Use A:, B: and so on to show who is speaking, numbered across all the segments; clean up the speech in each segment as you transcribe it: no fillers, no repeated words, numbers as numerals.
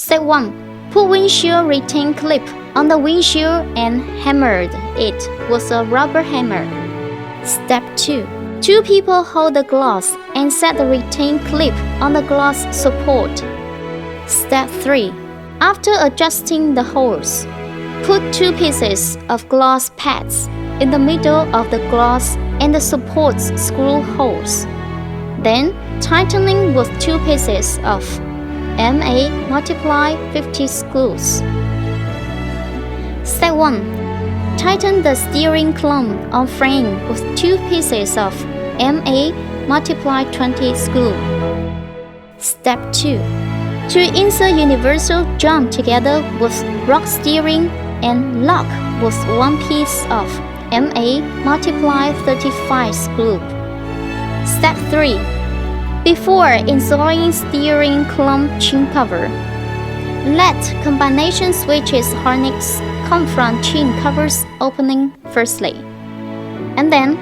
A: Step 1. Put windshield retain clip on the windshield and hammered it with a rubber hammer. Step 2. Two people hold the glass and set the retain clip on the glass support. Step 3. After adjusting the holes, put two pieces of glass pads in the middle of the glass and the support screw holes. Then, tightening with two pieces of MA multiply 50 screws. Step 1. Tighten the steering column on frame with two pieces of MA multiply 20 screw. Step 2. To insert universal jump together with rock steering and lock with one piece of MA multiply 35 screw. Step 3. Before installing steering column chin cover, let combination switches harness come from chin cover's opening firstly, and then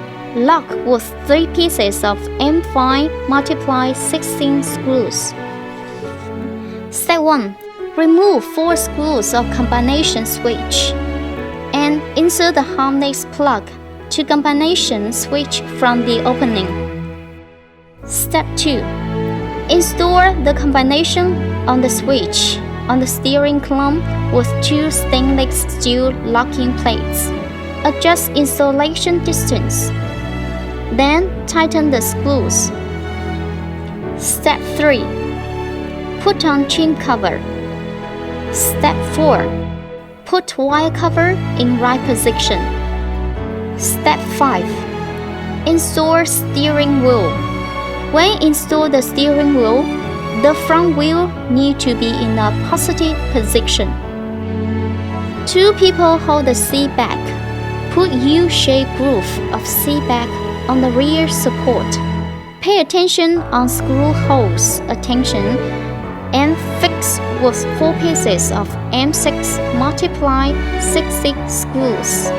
A: lock with 3 pieces of M5 multiply 16 screws. Step 1. Remove 4 screws of combination switch and insert the harness plug to combination switch from the opening. Step 2. Install the combination on the switch on the steering column with 2 stainless steel locking plates. Adjust installation distance. Then tighten the screws. Step 3. Put on chin cover. Step 4. Put wire cover in right position. Step 5. Install steering wheel. When install the steering wheel, the front wheel need to be in a positive position. 2 people hold the seat back. Put U-shaped groove of seat back on the rear support. Pay attention on screw holes attention and fix with 4 pieces of M6 multiply 60 screws.